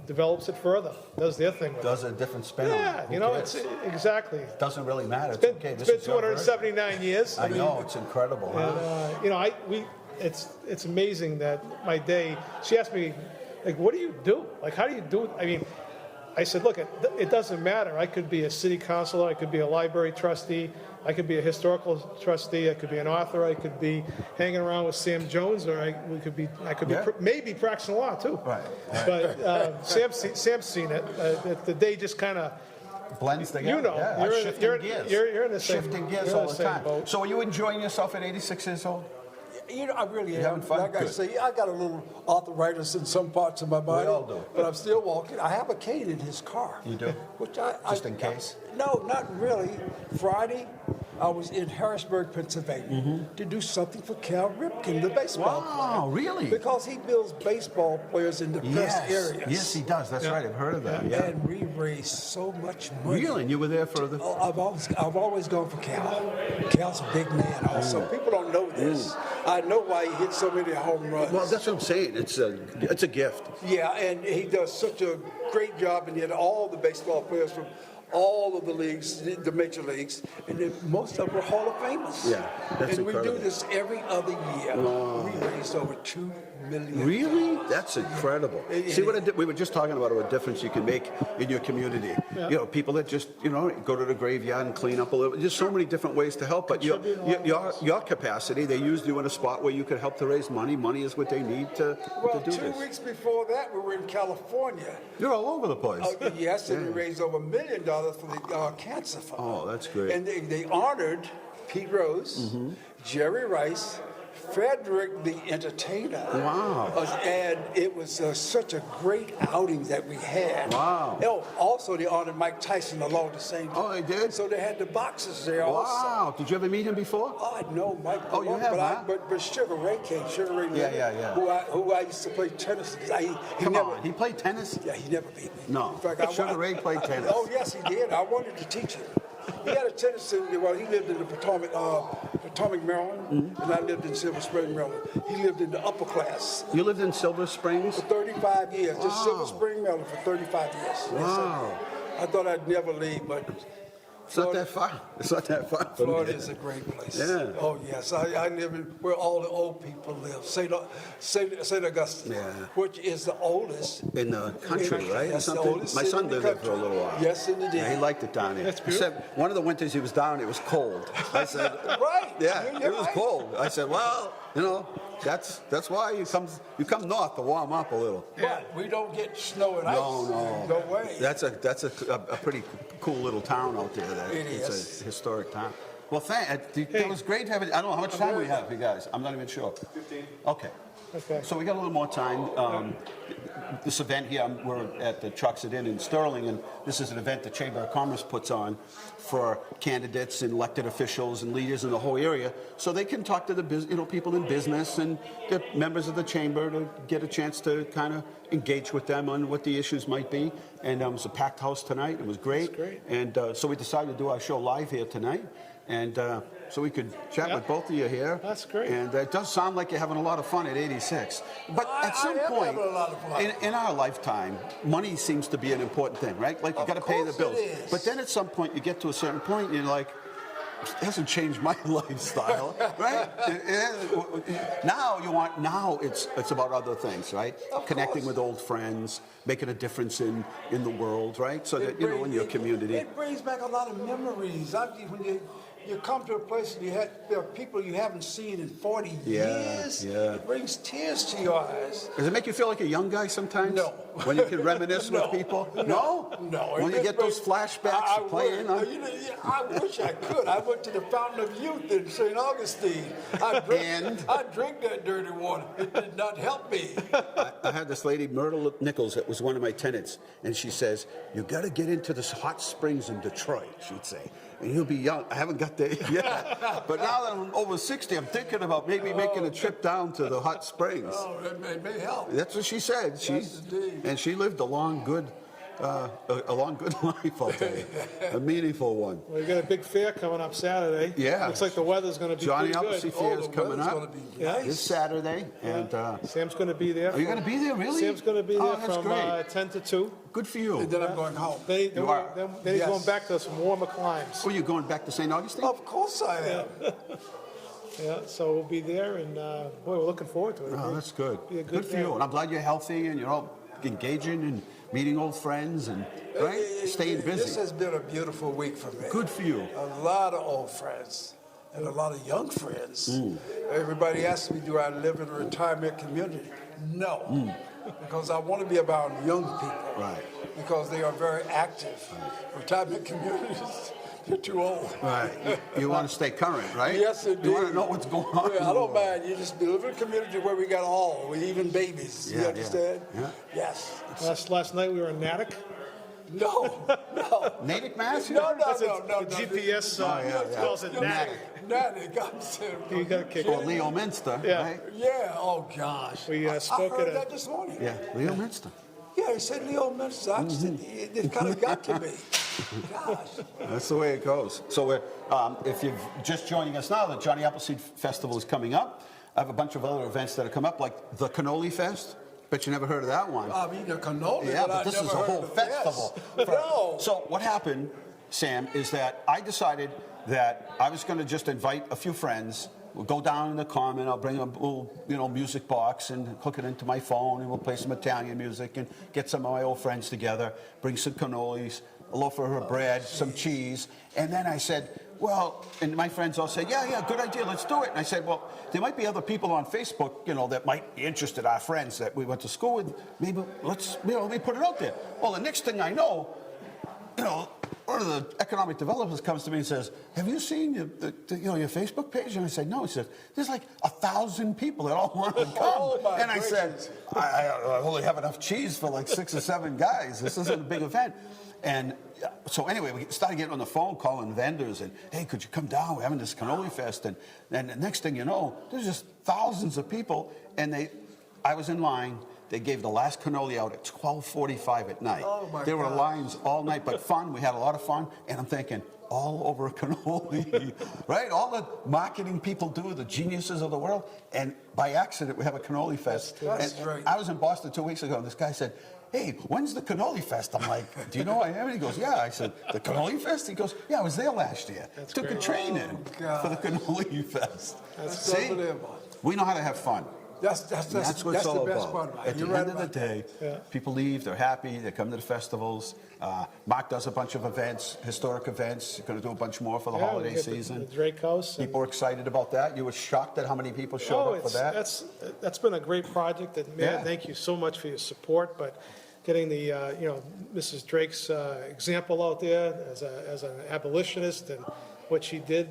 develops it further, does their thing with it. Does a different spin on Yeah, it. it's exactly. It doesn't really matter. It's okay. It's been 279 years. I know, it's incredible. And, it's amazing that my day. She asked me, like, what do you do? Like, how do you do it? I mean, I said, look, it doesn't matter. I could be a city councilor. I could be a library trustee. I could be a historical trustee. I could be an author. I could be hanging around with Sam Jones, or I could be maybe practicing law too. Right. But Sam's seen it. The day just kind of blends together. You're in the same. Shifting gears all the time. Boat. So are you enjoying yourself at 86 years old? I really am. having fun? Like I Good. say, I got a little arthritis in some parts of my body. all do. But I'm still walking. I have a cane in his car. You do? Which Just in case? No, not really. Friday, I was in Harrisburg, Pennsylvania, to do something for Cal Ripken, the baseball player. Wow, really? Because he builds baseball players in depressed areas. Yes, he does. That's right. I've heard of that. Yeah. And we raised so much money. Really? And you were there for the... Oh, I've always gone for Cal. Cal's a big man also. People don't know this. I know why he hits so many home runs. Well, that's what I'm saying. It's a gift. Yeah, and he does such a great job, and he had all the baseball players from all of the leagues, the major leagues, and then most of them were Hall of Famers. Yeah, that's and incredible. we do this every other year. We raised over $2 million. Really? That's incredible. See what we were just talking about, what a difference you can make in your community. Yeah. You know, people that just, you know, go to the graveyard and clean up a little. There's so many different ways to help, but your capacity, they used you in a spot where you could help to raise money. Money is what they need to do 2 this. weeks before that, we were in California. You're all over the place. Yes, and we raised over $1 million for the cancer fund. Oh, that's great. And they honored Pete Rose, Jerry Rice, Frederick the Entertainer. Wow. And it was such a great outing that we had. Wow. Oh, also, they honored Mike Tyson along the same time. Oh, they did? So they had the boxers there also. Wow. Did you ever meet him before? Oh, I know Mike. Oh, you have, huh? But Sugar Ray came. Sugar Ray Leonard, Yeah. who I used to play tennis. Come on. He played tennis? Yeah, he never beat me. No. In fact, Sugar Ray played tennis. Oh, yes, he did. I wanted to teach him. He had a tennis team. Well, he lived in the Potomac, Maryland, and I lived in Silver Spring, Maryland. He lived in the upper class You lived in Silver Springs? for 35 years. Just Wow. Silver Spring, Maryland for 35 years. Wow. I thought I'd never leave, but It's not that far. It's not that far from Florida here. is a great place. Yeah. Oh, yes. I live in where all the old people live, St. Augustine, Yeah. which is the oldest. In the country, right? Or Yes, the something? oldest My city son in the lived there for a country. little while. Yes, indeed. Yeah, he liked it down there. That's He said one of the winters he was down, it was cold. I said, Right. yeah, You're it was right. cold. I said, well, you know, that's why you come north to warm up a little. But we don't get snow and ice. No. No way. That's a pretty cool little town out there. It's is. a historic town. Well, it was great having. I don't know how much time we have, you guys. I'm not even sure. 15. Okay. Okay. So we got a little more time. This event here, we're at the Chocksett Inn in Sterling, and this is an event the Chamber of Commerce puts on for candidates and elected officials and leaders in the whole area, so they can talk to the people in business and the members of the chamber to get a chance to kind of engage with them on what the issues might be. And it was a packed house tonight. It was great. That's great. And so we decided to do our show live here tonight, and so we could chat with both of you here. That's great. And it does sound like you're having a lot of fun at 86. But at some I am point, having a lot of fun. in our lifetime, money seems to be an important thing, right? Like you got to pay the course bills. it is. But then at some point, you get to a certain point, and you're like, it hasn't changed my lifestyle, right? Now it's about other things, right? Connecting with old friends, making a difference in the world, right? So that, in your community. It brings back a lot of memories. When you come to a place and there are people you haven't seen in 40 years. Yeah. It brings tears to your eyes. Does it make you feel like a young guy sometimes? No. When you can reminisce with people? No? No. When you get those flashbacks to playing? I wish I could. I went to the Fountain of Youth in St. Augustine. I drank that dirty water. It did not help me. I had this lady, Myrtle Nichols, that was one of my tenants, and she says, you got to get into the hot springs in Detroit, she'd say. And you'll be young. I haven't got there yet. But now that I'm over 60, I'm thinking about maybe making a trip down to the hot springs. Oh, it may help. That's what she said. And she lived a long, good life, I'll tell you. A meaningful one. We got a big fair coming up Saturday. Yeah. Looks like the weather's going to be Johnny pretty Appleseed good. Fair is the coming weather's up gonna be nice. this Saturday. And Sam's going to be there. are you going to be there, really? Sam's going to be there Oh, that's from great. 10 to 2. Good for you. And then I'm going home. Then You are? he's Yes. going back to some warmer climes. Oh, you're going back to St. Augustine? Of course I am. Yeah, so we'll be there, and boy, we're looking forward to it. Oh, that's good. Be a Good for you. And I'm glad you're healthy and you're all engaging and meeting old friends and staying This busy. has been a beautiful week for me. Good for you. A lot of old friends and a lot of young friends. Everybody asks me, do I live in a retirement community? No, because I want to be about young people. Right. Because they are very active. Retirement communities, they're too old. Right. You want to stay current, right? Yes, indeed. You want to know what's going on. Yeah, I don't mind. You just live in a community where we got all, we even babies. Yeah, You understand? yeah. Yes. Last night we were in Natick. No. Natick, Mass? No. The GPS calls it Natick. Natick. I'm saying. You got a kick. Or Leominster, Yeah. right? Yeah. Oh gosh. We I spoke heard at that this morning. Yeah, Leominster. Yeah, he said Leominster. I just it kind of got to me. Gosh. That's the way it goes. So we're, if you're just joining us now, the Johnny Appleseed Festival is coming up. I have a bunch of other events that are come up, like the Cannoli Fest. Bet you never heard of that one. I mean, the cannoli, Yeah, but I this never is a heard whole of festival. Yes. No. So what happened, Sam, is that I decided that I was going to just invite a few friends we'll go down in the common. I'll bring a little, music box and hook it into my phone, and we'll play some Italian music and get some of my old friends together. Bring some cannolis, a loaf of bread, some cheese, and then I said, well, and my friends all said, yeah, good idea, let's do it. And I said, well, there might be other people on Facebook, that might be interested, our friends that we went to school with. Maybe let's put it out there. Well, the next thing I know, one of the economic developers comes to me and says, have you seen your Facebook page? And I said, no. He said, there's like 1,000 people that all want to come. And I said, I only have enough cheese for like 6 or 7 guys. This isn't a big event. And so anyway, we started getting on the phone, calling vendors, and, hey, could you come down? We're having this cannoli fest. And then the next thing you know, there's just thousands of people. And I was in line. They gave the last cannoli out at 12:45 at night. Oh, my There were God. lines all night, but fun. We had a lot of fun. And I'm thinking, all over a cannoli, right? All the marketing people do, the geniuses of the world. And by accident, we have a cannoli fest. That's And great. I was in Boston 2 weeks ago, and this guy said, hey, when's the cannoli fest? I'm like, do you know who I am? And he goes, yeah. I said, the cannoli fest? He goes, yeah, I was there last year. Took a train in God. for the cannoli fest. That's See? unbelievable. We know how to have fun. That's What it's the all best about. part about it. At You're the right end of the about day, people leave, they're happy, they come to the festivals. Mark does a bunch of events, historic events. He's going to do a bunch more for the holiday we get season. The Drake House. and- People are excited about that. You were shocked at how many people showed up for that? That's been a great project, and man, Yeah. thank you so much for your support. But getting the Mrs. Drake's example out there as an abolitionist and what she did,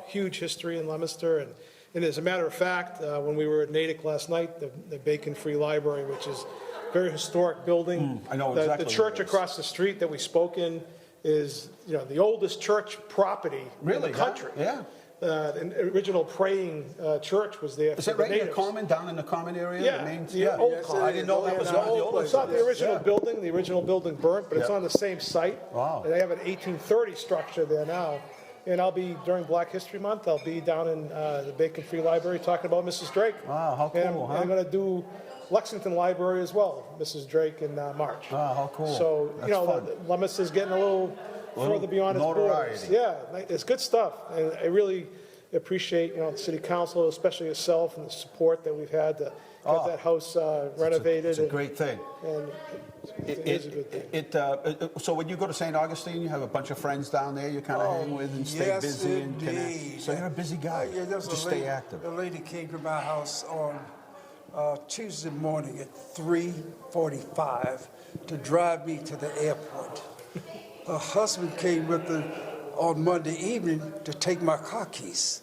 huge history in Leominster. And as a matter of fact, when we were at Natick last night, the Bacon Free Library, which is a very historic building. I know the exactly church what it is. across the street that we spoke in is the oldest church property in Really, the huh? country. Yeah. The original praying church was there. Is for that right the in the natives. common, down in the common area? Yeah, The main, the old Yes, common. I didn't know that was And, one of the old oldest. It's not the original Yeah. building. The original building burnt, but it's Yeah. on the same site. Wow. And they have an 1830 structure there now. And I'll be, during Black History Month, I'll be down in the Bacon Free Library talking about Mrs. Drake. Wow, how And cool, huh? I'm going to do Lexington Library as well, Mrs. Drake, in March. Wow, how cool. So, That's fun. Leominster's getting a little further beyond its borders. notoriety. Yeah, it's good stuff. And I really appreciate, the city council, especially yourself, and the support that we've had to get that house renovated. It's a great thing. And it is a good thing. So when you go to St. Augustine, you have a bunch of friends down there you kind of hang with and stay yes, busy and connect. indeed. So you're a busy guy. Yeah, there's Just a lady, stay active. A lady came to my house on Tuesday morning at 3:45 to drive me to the airport. Her husband came with her on Monday evening to take my car keys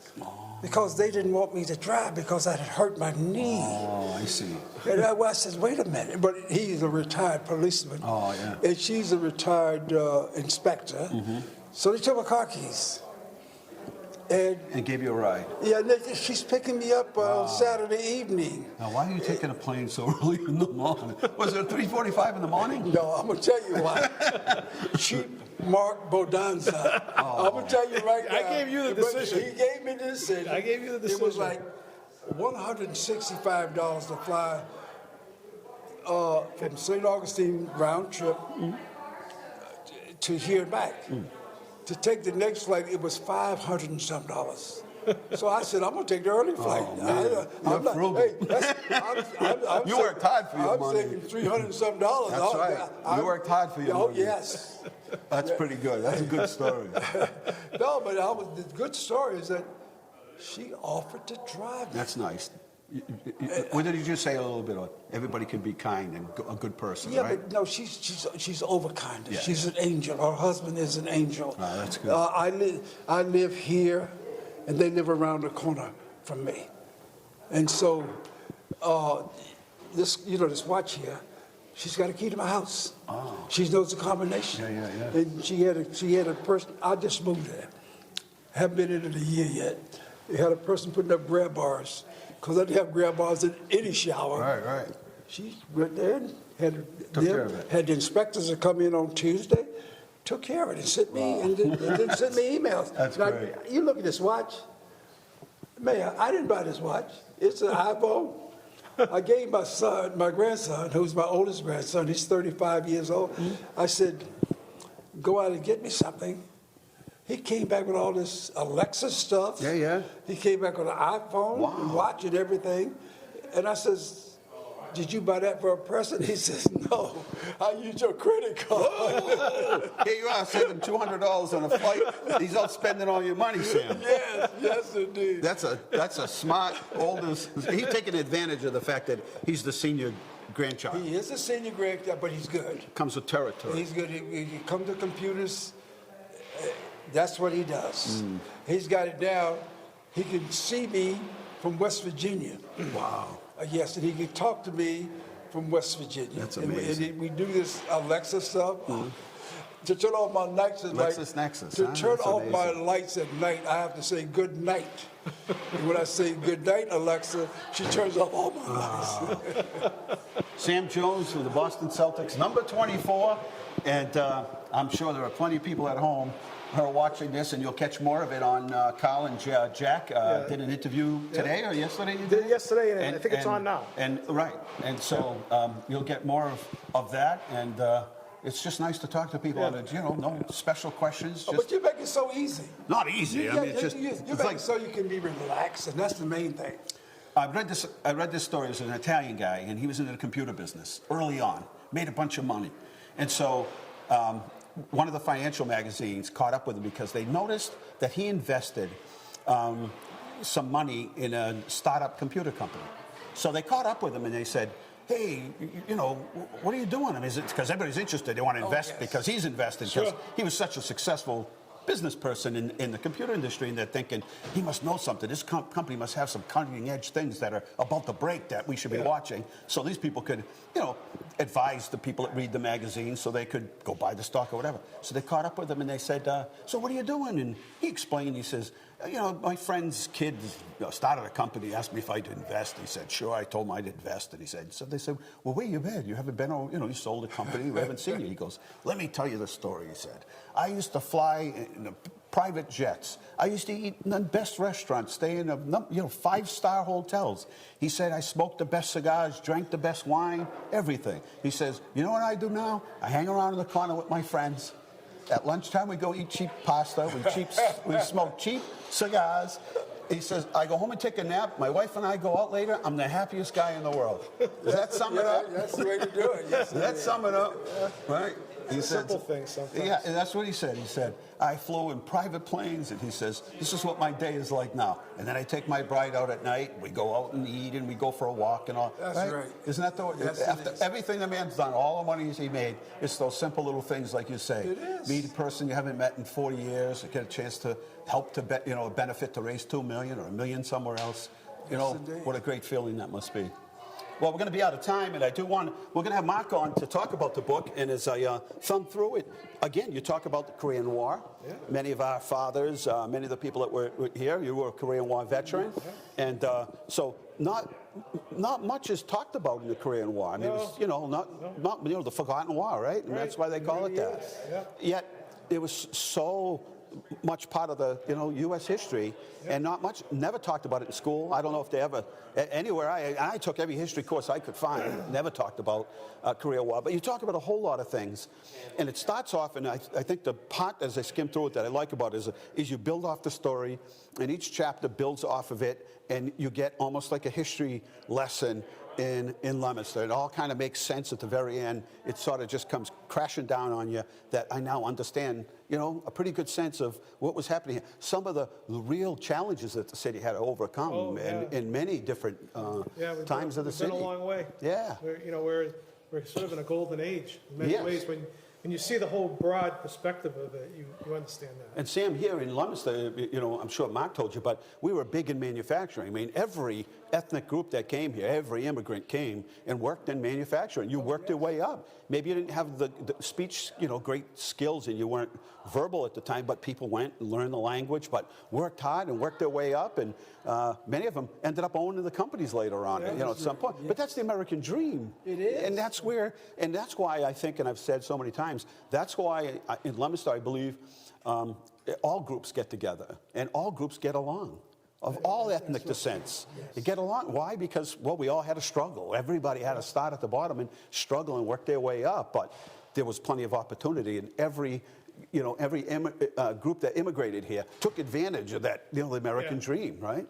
because they didn't want me to drive because I had hurt my knee. Oh, I see. And I said, wait a minute. But he's a retired policeman. Oh, yeah. And she's a retired inspector. So they took my car keys. And gave you a ride. Yeah, she's picking me up on Saturday evening. Now, why are you taking a plane so early in the morning? Was it 3:45 in the morning? No, I'm going to tell you why. Cheap Mark Bodanza. I'm going to tell you right now. I gave you the But decision. He gave me the decision. I gave you the It was decision. like $165 to fly from St. Augustine round trip to here and back. To take the next flight, it was $500 and some dollars. So I said, I'm going to take the early flight. man. I'm You're frugal. I'm You worked hard for your money. I'm saving $300 and some dollars. That's right. You worked hard for your Oh, money. yes. That's pretty good. That's a good story. No, but the good story is that she offered to drive me. That's nice. What did you just say a little bit on? Everybody can be kind and a good person, Yeah, right? but no, she's overkind. Yeah. She's an angel. Her husband is an angel. Ah, that's good. I live here, and they live around the corner from me, and so this watch here, she's got a key to my house. Oh. She knows the combination. Yeah. And she had a person. I just moved there. Haven't been in it a year yet. They had a person putting up grab bars because I didn't have grab bars in any shower. Right. She went there and Took care of it. had the inspectors that come in on Tuesday, took care of it and sent me and then sent me emails. That's Now, great. You look at this watch, man. I didn't buy this watch. It's an iPhone. I gave my grandson, who's my oldest grandson. He's 35 years old. I said, go out and get me something He came back with all this Alexa stuff. Yeah, yeah. He came back with an iPhone, Wow. watch and everything. And I says, did you buy that for a present? He says, no, I used your credit card. Here you are, saving $200 on a flight. He's out spending all your money, Sam. Yes, indeed. That's a smart, older. He's taking advantage of the fact that he's the senior grandchild. He is a senior grandchild, but he's good. Comes with territory. He's good. He comes to computers. That's what he does. He's got it down. He can see me from West Virginia. Wow. Yes, and he can talk to me from West Virginia. That's And amazing. we do this Alexa stuff. To turn off my lights at night. LexisNexis, To huh? turn That's off my amazing. lights at night, I have to say good night. And when I say good night, Alexa, she turns off all my lights. Sam Jones from the Boston Celtics, number 24. And I'm sure there are plenty of people at home who are watching this, and you'll catch more of it on Carl and Jack. Did an interview today or yesterday? You Did it yesterday, and I think it's on now. And right. And so you'll get more of that. And it's just nice to talk to people. Yeah. And, no special questions. Just But you make it so easy. not easy. I mean, it's just you it's make like it so you can be relaxed, and that's the main thing. I read this story. It was an Italian guy, and he was in the computer business early on, made a bunch of money. And so one of the financial magazines caught up with him because they noticed that he invested some money in a startup computer company. So they caught up with him, and they said, hey, what are you doing? I mean, is it because everybody's interested? They want to invest because he's invested, because he was such a successful business person in the computer industry, and they're thinking, he must know something. This company must have some cutting edge things that are about to break that we should be watching. So these people could, advise the people that read the magazine so they could go buy the stock or whatever. So they caught up with him and they said, so what are you doing? And he explained, he says, my friend's kid started a company, asked me if I'd invest. He said, sure. I told him I'd invest. And he said, so they said, well, where you been? You haven't been, you sold a company. We haven't seen you. He goes, let me tell you the story, he said. I used to fly in private jets. I used to eat in the best restaurants, stay in 5-star hotels. He said, I smoked the best cigars, drank the best wine, everything. He says, you know what I do now? I hang around in the corner with my friends. At lunchtime, we go eat cheap pasta. We smoke cheap cigars. He says, I go home and take a nap. My wife and I go out later. I'm the happiest guy in the world. Does that sum it up? That's the way to do it. Yes, Does that sum it up? Right? He said, Simple things sometimes. yeah, and that's what he said. He said, I flew in private planes, and he says, this is what my day is like now. And then I take my bride out at night. We go out and eat, and we go for a walk and all. That's right. Isn't that the way? Yes, it After is. everything the man's done, all the money he made, it's those simple little things like you say. It is. Meet a person you haven't met in 40 years, get a chance to help to benefit to raise $2 million or $1 million somewhere else. indeed. What a great feeling that must be. Well, we're going to be out of time, and we're going to have Mark on to talk about the book. And as I thumb through it, again, you talk about the Korean War. Yeah. Many of our fathers, many of the people that were here, you were a Korean War veteran. Yeah. And so not much is talked about in the Korean War. I mean, it was, not the forgotten war, right? And that's why they call it that. Yeah. Yet it was so much part of the U.S. history, and never talked about it in school. I don't know if they ever, anywhere. I took every history course I could find, never talked about Korean War. But you talk about a whole lot of things, and it starts off, and I think the part as I skim through it that I like about it is you build off the story, and each chapter builds off of it, and you get almost like a history lesson in Leominster. It all kind of makes sense at the very end. It sort of just comes crashing down on you that I now understand, a pretty good sense of what was happening here. Some of the real challenges that the city had to overcome in many different times of the city. We've been a long way. Yeah. We're sort of in a golden age in many ways. When you see the whole broad perspective of it, you understand that. And Sam, here in Leominster, I'm sure Mark told you, but we were big in manufacturing. I mean, every ethnic group that came here, every immigrant came and worked in manufacturing. You worked your way up. Maybe you didn't have the speech, great skills, and you weren't verbal at the time, but people went and learned the language, but worked hard and worked their way up, and many of them ended up owning the companies later on, at some point. Yeah. But that's the American dream. It is. And that's why I think, and I've said so many times, that's why in Leominster I believe all groups get together and all groups get along. Of all ethnic descents. Yes. Get along. Why? Because, we all had a struggle. Everybody had to start at the bottom and struggle and work their way up. But there was plenty of opportunity, and every every group that immigrated here took advantage of that, the American dream, right?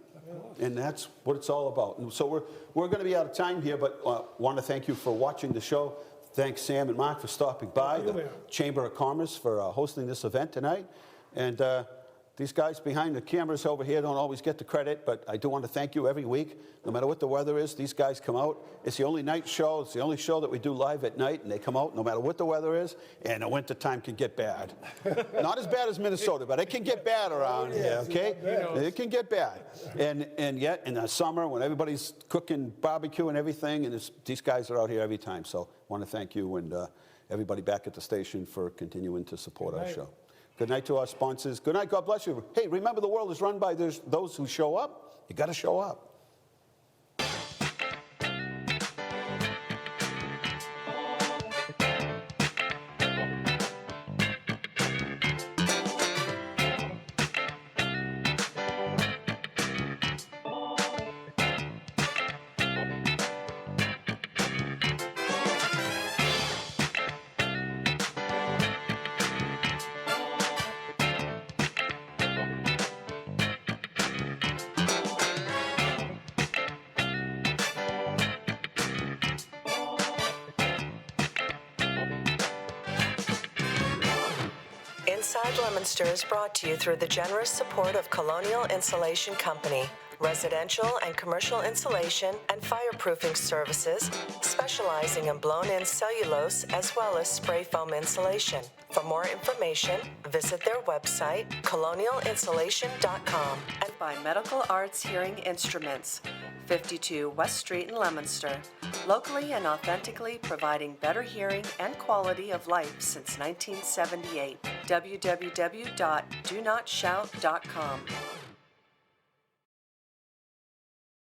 And that's what it's all about. And so we're going to be out of time here, but want to thank you for watching the show. Thanks, Sam and Mark, for stopping by. The Chamber of Commerce for hosting this event tonight. And these guys behind the cameras over here don't always get the credit, but I do want to thank you every week. No matter what the weather is, these guys come out. It's the only night show. It's the only show that we do live at night, and they come out no matter what the weather is, and the winter time can get bad. Not as bad as Minnesota, but it can get bad around here, okay? It can get bad. And yet, in the summer, when everybody's cooking barbecue and everything, and these guys are out here every time. So I want to thank you and everybody back at the station for continuing to support our show. Good night to our sponsors. Good night. God bless you. Hey, remember, the world is run by those who show up. You got to show up. Inside Leominster is brought to you through the generous support of Colonial Insulation Company, residential and commercial insulation and fireproofing services, specializing in blown-in cellulose as well as spray foam insulation. For more information, visit their website, colonialinsulation.com. And by Medical Arts Hearing Instruments, 52 West Street in Leominster, locally and authentically providing better hearing and quality of life since 1978. www.donot shout.com.